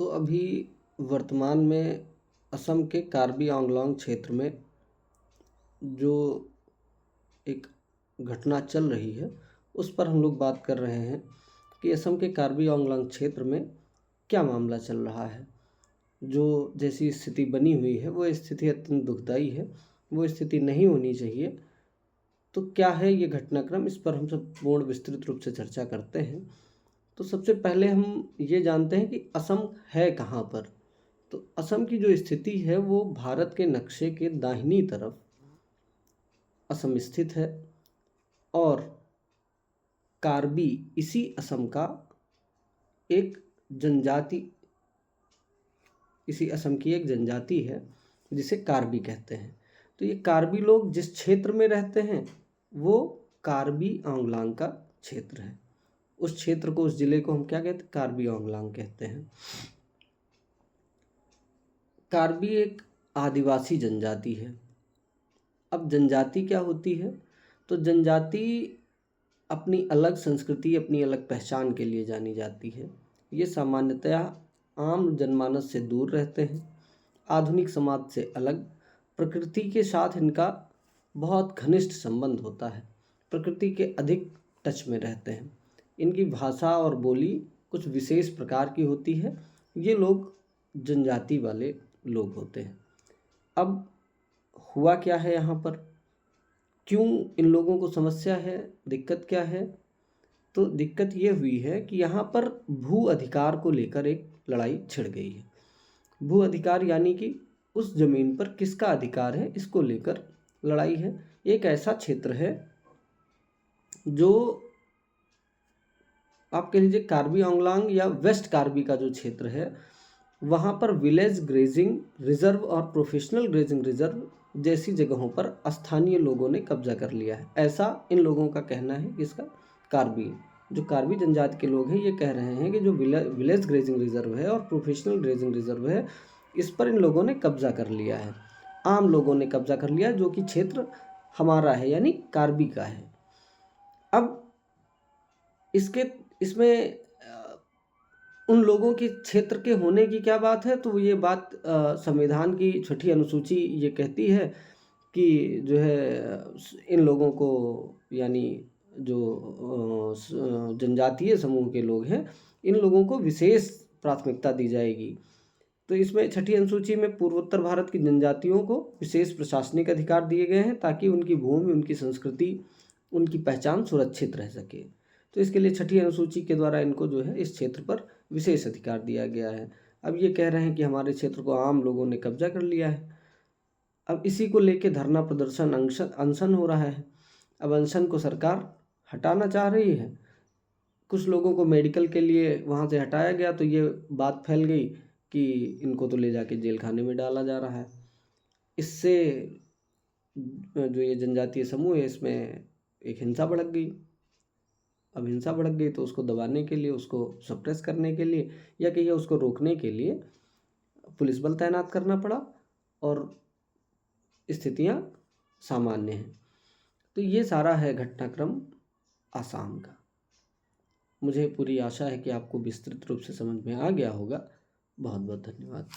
तो अभी वर्तमान में असम के कार्बी आंगलोंग क्षेत्र में जो एक घटना चल रही है उस पर हम लोग बात कर रहे हैं कि असम के कार्बी आंगलोंग क्षेत्र में क्या मामला चल रहा है। जो जैसी स्थिति बनी हुई है वो स्थिति अत्यंत दुखदाई है, वो स्थिति नहीं होनी चाहिए। तो क्या है ये घटनाक्रम, इस पर हम सब पूर्ण विस्तृत रूप से चर्चा करते हैं। तो सबसे पहले हम ये जानते हैं कि असम है कहाँ पर। तो असम की जो स्थिति है वो भारत के नक्शे के दाहिनी तरफ असम स्थित है और कार्बी इसी असम का एक जनजाति इसी असम की एक जनजाति है जिसे कार्बी कहते हैं। तो ये कार्बी लोग जिस क्षेत्र में रहते हैं वो कार्बी आंगलांग का क्षेत्र है। उस क्षेत्र को, उस जिले को हम क्या कहते हैं? कार्बी आंगलांग कहते हैं। कार्बी एक आदिवासी जनजाति है। अब जनजाति क्या होती है? तो जनजाति अपनी अलग संस्कृति, अपनी अलग पहचान के लिए जानी जाती है। ये सामान्यतया आम जनमानस से दूर रहते हैं, आधुनिक समाज से अलग, प्रकृति के साथ इनका बहुत घनिष्ठ संबंध होता है, प्रकृति के अधिक टच में रहते हैं। इनकी भाषा और बोली कुछ विशेष प्रकार की होती है। ये लोग जनजाति वाले लोग होते हैं। अब हुआ क्या है यहाँ पर, क्यों इन लोगों को समस्या है, दिक्कत क्या है? तो दिक्कत ये हुई है कि यहाँ पर भू अधिकार को लेकर एक लड़ाई छिड़ गई है। भू अधिकार यानी कि उस जमीन पर किसका अधिकार है, इसको लेकर लड़ाई है। एक ऐसा क्षेत्र है जो आप कह लीजिए कार्बी आंगलांग या वेस्ट कार्बी का जो क्षेत्र है, वहाँ पर विलेज ग्रेजिंग रिजर्व और प्रोफेशनल ग्रेजिंग रिजर्व जैसी जगहों पर स्थानीय लोगों ने कब्जा कर लिया है। ऐसा इन लोगों का कहना है। किसका? कार्बी। जो कार्बी जनजाति के लोग हैं ये कह रहे हैं कि जो विलेज ग्रेजिंग रिजर्व है और प्रोफेशनल ग्रेजिंग रिजर्व है, इस पर इन लोगों ने कब्जा कर लिया है। आम लोगों ने कब्जा कर लिया, जो कि क्षेत्र हमारा है यानी कार्बी का है। अब इसमें उन लोगों के क्षेत्र के होने की क्या बात है? तो ये बात संविधान की 6ठी अनुसूची ये कहती है कि जो है इन लोगों को, यानी जो जनजातीय समूह के लोग हैं, इन लोगों को विशेष प्राथमिकता दी जाएगी। तो इसमें 6ठी अनुसूची में पूर्वोत्तर भारत की जनजातियों को विशेष प्रशासनिक अधिकार दिए गए हैं ताकि उनकी भूमि, उनकी संस्कृति, उनकी पहचान सुरक्षित रह सके। तो इसके लिए 6ठी अनुसूची के द्वारा इनको जो है इस क्षेत्र पर विशेष अधिकार दिया गया है। अब ये कह रहे हैं कि हमारे क्षेत्र को आम लोगों ने कब्जा कर लिया है। अब इसी को लेके धरना प्रदर्शन, अनशन हो रहा है। अब अनशन को सरकार हटाना चाह रही है। कुछ लोगों को मेडिकल के लिए वहाँ से हटाया गया तो ये बात फैल गई कि इनको तो ले जाके जेल खाने में डाला जा रहा है। इससे जो ये जनजातीय समूह है इसमें एक हिंसा भड़क गई। अब हिंसा भड़क गई तो उसको दबाने के लिए, उसको सप्रेस करने के लिए या कहिए उसको रोकने के लिए पुलिस बल तैनात करना पड़ा और स्थितियां सामान्य हैं। तो ये सारा है घटनाक्रम आसाम का। मुझे पूरी आशा है कि आपको विस्तृत रूप से समझ में आ गया होगा। बहुत बहुत धन्यवाद।